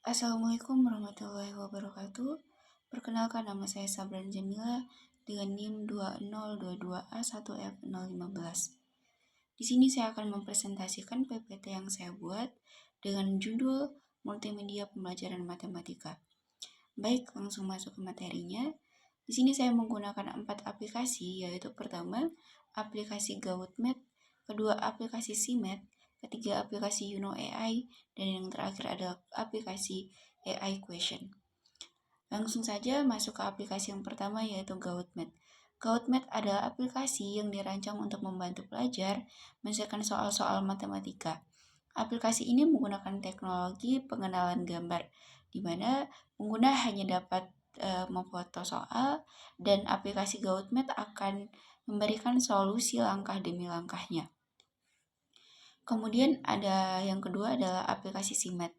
Assalamualaikum warahmatullahi wabarakatuh. Perkenalkan, nama saya Sabran Jamila dengan NIM 2022A1F015. Di sini saya akan mempresentasikan PPT yang saya buat dengan judul Multimedia Pembelajaran Matematika. Baik, langsung masuk ke materinya. Di sini saya menggunakan 4 aplikasi, yaitu pertama, aplikasi GautMath, kedua aplikasi CMath, ketiga aplikasi Yuno AI, dan yang terakhir adalah aplikasi AI Question. Langsung saja masuk ke aplikasi yang pertama, yaitu GautMath. GautMath adalah aplikasi yang dirancang untuk membantu pelajar menyelesaikan soal-soal matematika. Aplikasi ini menggunakan teknologi pengenalan gambar, di mana pengguna hanya dapat memfoto soal dan aplikasi GautMath akan memberikan solusi langkah demi langkahnya. Kemudian ada yang kedua adalah aplikasi CMath,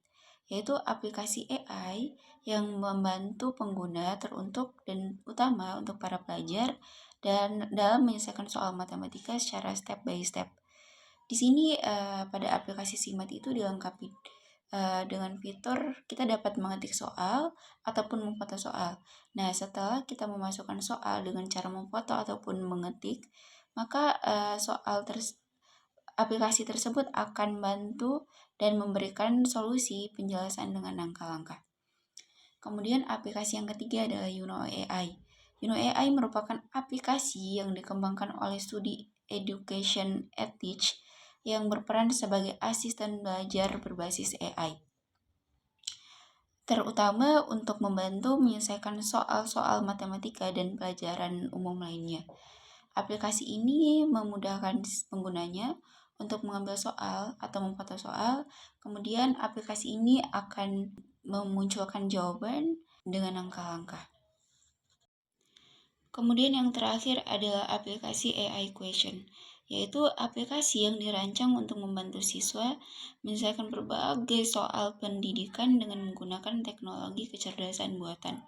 yaitu aplikasi AI yang membantu pengguna teruntuk dan utama untuk para pelajar dan dalam menyelesaikan soal matematika secara step by step. Di sini pada aplikasi CMath itu dilengkapi dengan fitur kita dapat mengetik soal ataupun memfoto soal. Nah, setelah kita memasukkan soal dengan cara memfoto ataupun mengetik, maka aplikasi tersebut akan bantu dan memberikan solusi penjelasan dengan langkah-langkah. Kemudian aplikasi yang ketiga adalah Yuno AI. Yuno AI merupakan aplikasi yang dikembangkan oleh Studi Education Teach yang berperan sebagai asisten belajar berbasis AI, terutama untuk membantu menyelesaikan soal-soal matematika dan pelajaran umum lainnya. Aplikasi ini memudahkan penggunanya untuk mengambil soal atau memfoto soal, kemudian aplikasi ini akan memunculkan jawaban dengan langkah-langkah. Kemudian yang terakhir adalah aplikasi AI Question, yaitu aplikasi yang dirancang untuk membantu siswa menyelesaikan berbagai soal pendidikan dengan menggunakan teknologi kecerdasan buatan.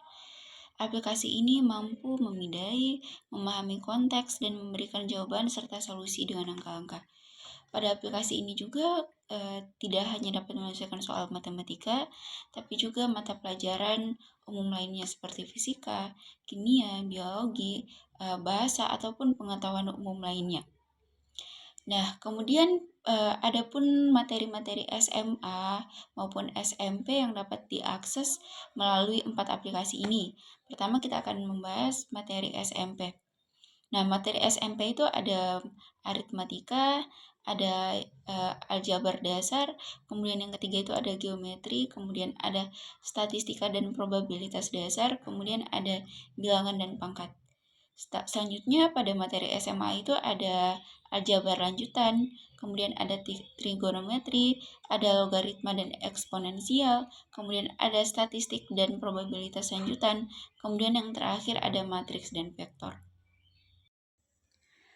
Aplikasi ini mampu memindai, memahami konteks, dan memberikan jawaban serta solusi dengan langkah-langkah. Pada aplikasi ini juga tidak hanya dapat menyelesaikan soal matematika, tapi juga mata pelajaran umum lainnya seperti fisika, kimia, biologi, bahasa, ataupun pengetahuan umum lainnya. Nah, kemudian adapun materi-materi SMA maupun SMP yang dapat diakses melalui 4 aplikasi ini. Pertama, kita akan membahas materi SMP. Nah, materi SMP itu ada aritmatika, ada aljabar dasar, kemudian yang ketiga itu ada geometri, kemudian ada statistika dan probabilitas dasar, kemudian ada bilangan dan pangkat. Selanjutnya pada materi SMA itu ada aljabar lanjutan, kemudian ada trigonometri, ada logaritma dan eksponensial, kemudian ada statistik dan probabilitas lanjutan, kemudian yang terakhir ada matriks dan vektor.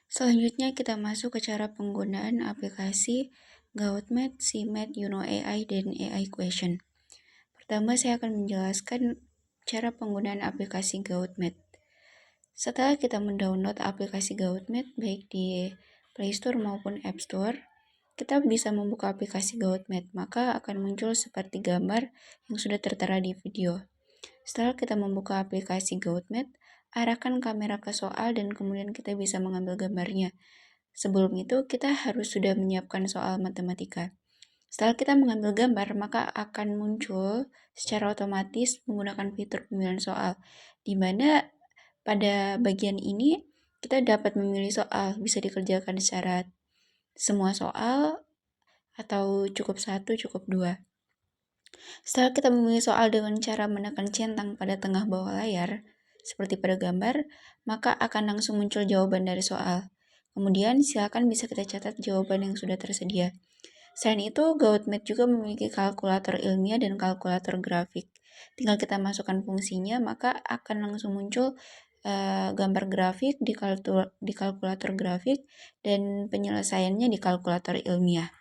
Selanjutnya kita masuk ke cara penggunaan aplikasi GautMath, CMath, Yuno AI, dan AI Question. Pertama, saya akan menjelaskan cara penggunaan aplikasi GautMath. Setelah kita mendownload aplikasi GautMath baik di Play Store maupun App Store, kita bisa membuka aplikasi GautMath, maka akan muncul seperti gambar yang sudah tertera di video. Setelah kita membuka aplikasi GautMath, arahkan kamera ke soal dan kemudian kita bisa mengambil gambarnya. Sebelum itu, kita harus sudah menyiapkan soal matematika. Setelah kita mengambil gambar, maka akan muncul secara otomatis menggunakan fitur pemilihan soal, di mana pada bagian ini kita dapat memilih soal, bisa dikerjakan secara semua soal atau cukup 1, cukup 2. Setelah kita memilih soal dengan cara menekan centang pada tengah bawah layar, seperti pada gambar, maka akan langsung muncul jawaban dari soal. Kemudian silakan bisa kita catat jawaban yang sudah tersedia. Selain itu, GautMath juga memiliki kalkulator ilmiah dan kalkulator grafik. Tinggal kita masukkan fungsinya, maka akan langsung muncul gambar grafik di kalkulator grafik dan penyelesaiannya di kalkulator ilmiah.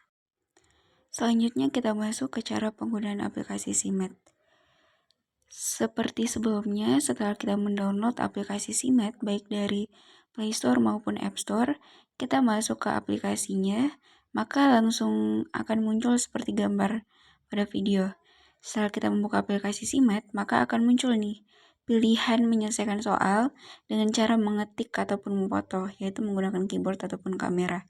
Selanjutnya kita masuk ke cara penggunaan aplikasi CMath. Seperti sebelumnya, setelah kita mendownload aplikasi CMath baik dari Play Store maupun App Store, kita masuk ke aplikasinya, maka langsung akan muncul seperti gambar pada video. Setelah kita membuka aplikasi Simet, maka akan muncul nih pilihan menyelesaikan soal dengan cara mengetik ataupun memfoto, yaitu menggunakan keyboard ataupun kamera.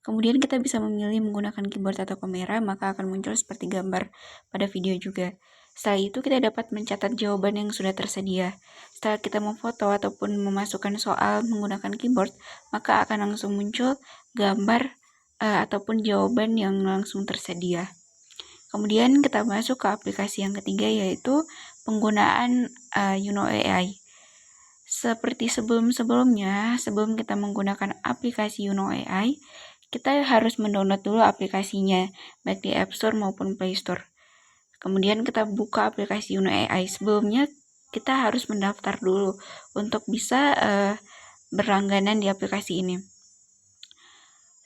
Kemudian kita bisa memilih menggunakan keyboard atau kamera, maka akan muncul seperti gambar pada video juga. Setelah itu kita dapat mencatat jawaban yang sudah tersedia. Setelah kita memfoto ataupun memasukkan soal menggunakan keyboard, maka akan langsung muncul gambar ataupun jawaban yang langsung tersedia. Kemudian kita masuk ke aplikasi yang ketiga, yaitu penggunaan Yuno AI. Seperti sebelum-sebelumnya, sebelum kita menggunakan aplikasi Yuno AI, kita harus mendownload dulu aplikasinya, baik di App Store maupun Play Store. Kemudian kita buka aplikasi Yuno AI. Sebelumnya kita harus mendaftar dulu untuk bisa berlangganan di aplikasi ini.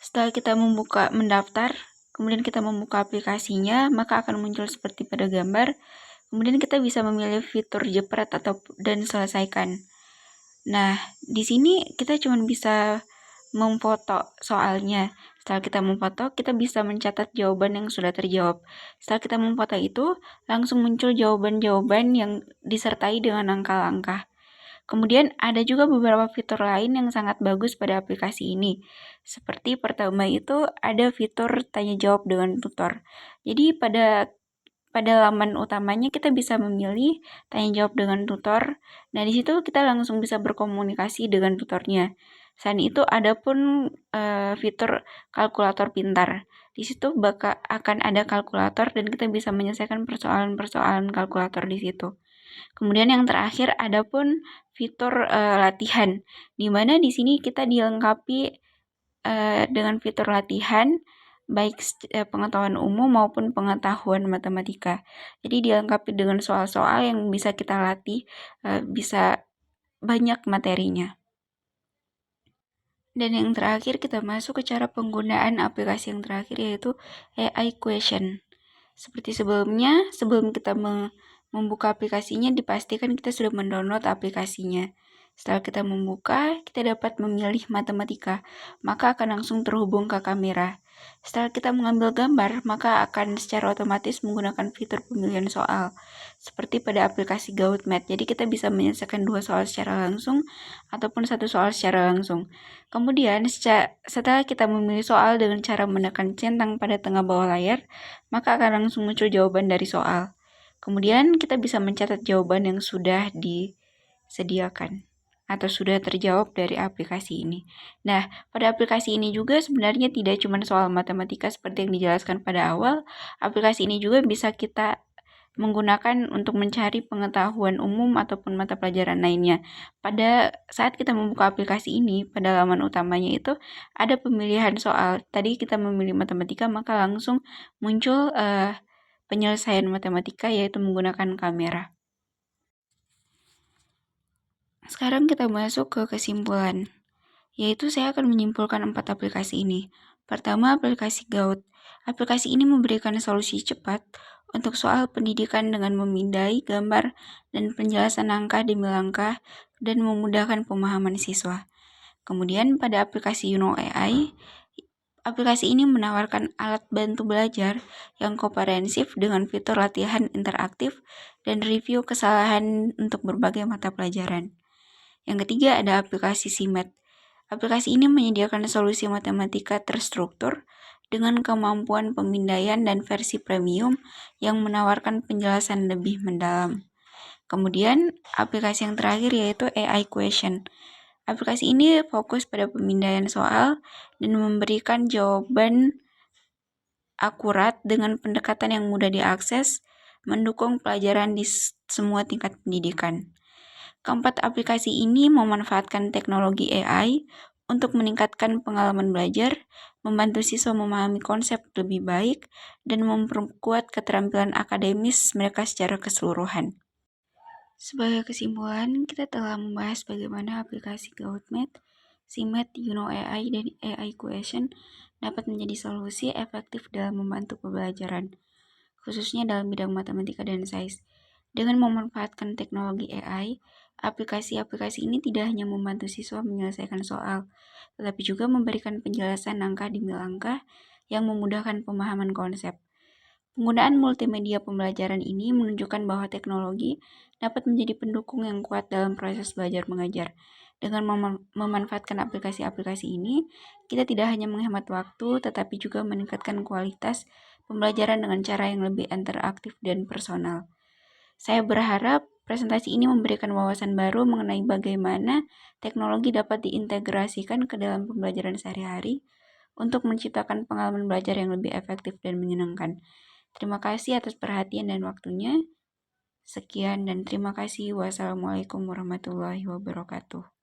Setelah kita mendaftar, kemudian kita membuka aplikasinya, maka akan muncul seperti pada gambar. Kemudian kita bisa memilih fitur jepret dan selesaikan. Nah, di sini kita cuma bisa memfoto soalnya. Setelah kita memfoto, kita bisa mencatat jawaban yang sudah terjawab. Setelah kita memfoto itu, langsung muncul jawaban-jawaban yang disertai dengan angka-angka. Kemudian ada juga beberapa fitur lain yang sangat bagus pada aplikasi ini. Seperti pertama itu ada fitur tanya jawab dengan tutor. Jadi pada laman utamanya kita bisa memilih tanya jawab dengan tutor. Nah, di situ kita langsung bisa berkomunikasi dengan tutornya. Selain itu ada pun fitur kalkulator pintar. Di situ akan ada kalkulator dan kita bisa menyelesaikan persoalan-persoalan kalkulator di situ. Kemudian yang terakhir ada pun fitur latihan, di mana di sini kita dilengkapi dengan fitur latihan baik pengetahuan umum maupun pengetahuan matematika. Jadi dilengkapi dengan soal-soal yang bisa kita latih, bisa banyak materinya. Dan yang terakhir kita masuk ke cara penggunaan aplikasi yang terakhir, yaitu AI Question. Seperti sebelumnya, sebelum kita membuka aplikasinya, dipastikan kita sudah mendownload aplikasinya. Setelah kita membuka, kita dapat memilih matematika, maka akan langsung terhubung ke kamera. Setelah kita mengambil gambar, maka akan secara otomatis menggunakan fitur pemilihan soal, seperti pada aplikasi GautMath. Jadi kita bisa menyelesaikan 2 soal secara langsung, ataupun 1 soal secara langsung. Kemudian, setelah kita memilih soal dengan cara menekan centang pada tengah bawah layar, maka akan langsung muncul jawaban dari soal. Kemudian kita bisa mencatat jawaban yang sudah disediakan atau sudah terjawab dari aplikasi ini. Nah, pada aplikasi ini juga sebenarnya tidak cuma soal matematika seperti yang dijelaskan pada awal, aplikasi ini juga bisa kita menggunakan untuk mencari pengetahuan umum ataupun mata pelajaran lainnya. Pada saat kita membuka aplikasi ini, pada laman utamanya itu ada pemilihan soal. Tadi kita memilih matematika, maka langsung muncul penyelesaian matematika, yaitu menggunakan kamera. Sekarang kita masuk ke kesimpulan, yaitu saya akan menyimpulkan 4 aplikasi ini. Pertama, aplikasi Gaut. Aplikasi ini memberikan solusi cepat untuk soal pendidikan dengan memindai gambar dan penjelasan angka demi langkah dan memudahkan pemahaman siswa. Kemudian pada aplikasi Yuno AI, aplikasi ini menawarkan alat bantu belajar yang komprehensif dengan fitur latihan interaktif dan review kesalahan untuk berbagai mata pelajaran. Yang ketiga ada aplikasi Simet. Aplikasi ini menyediakan solusi matematika terstruktur dengan kemampuan pemindaian dan versi premium yang menawarkan penjelasan lebih mendalam. Kemudian aplikasi yang terakhir yaitu AI Question. Aplikasi ini fokus pada pemindaian soal dan memberikan jawaban akurat dengan pendekatan yang mudah diakses, mendukung pelajaran di semua tingkat pendidikan. Keempat aplikasi ini memanfaatkan teknologi AI untuk meningkatkan pengalaman belajar, membantu siswa memahami konsep lebih baik, dan memperkuat keterampilan akademis mereka secara keseluruhan. Sebagai kesimpulan, kita telah membahas bagaimana aplikasi GautMath, Simet, Yuno AI, dan AI Question dapat menjadi solusi efektif dalam membantu pembelajaran, khususnya dalam bidang matematika dan sains. Dengan memanfaatkan teknologi AI, aplikasi-aplikasi ini tidak hanya membantu siswa menyelesaikan soal, tetapi juga memberikan penjelasan angka demi langkah yang memudahkan pemahaman konsep. Penggunaan multimedia pembelajaran ini menunjukkan bahwa teknologi dapat menjadi pendukung yang kuat dalam proses belajar mengajar. Dengan memanfaatkan aplikasi-aplikasi ini, kita tidak hanya menghemat waktu, tetapi juga meningkatkan kualitas pembelajaran dengan cara yang lebih interaktif dan personal. Saya berharap presentasi ini memberikan wawasan baru mengenai bagaimana teknologi dapat diintegrasikan ke dalam pembelajaran sehari-hari untuk menciptakan pengalaman belajar yang lebih efektif dan menyenangkan. Terima kasih atas perhatian dan waktunya. Sekian dan terima kasih. Wassalamualaikum warahmatullahi wabarakatuh.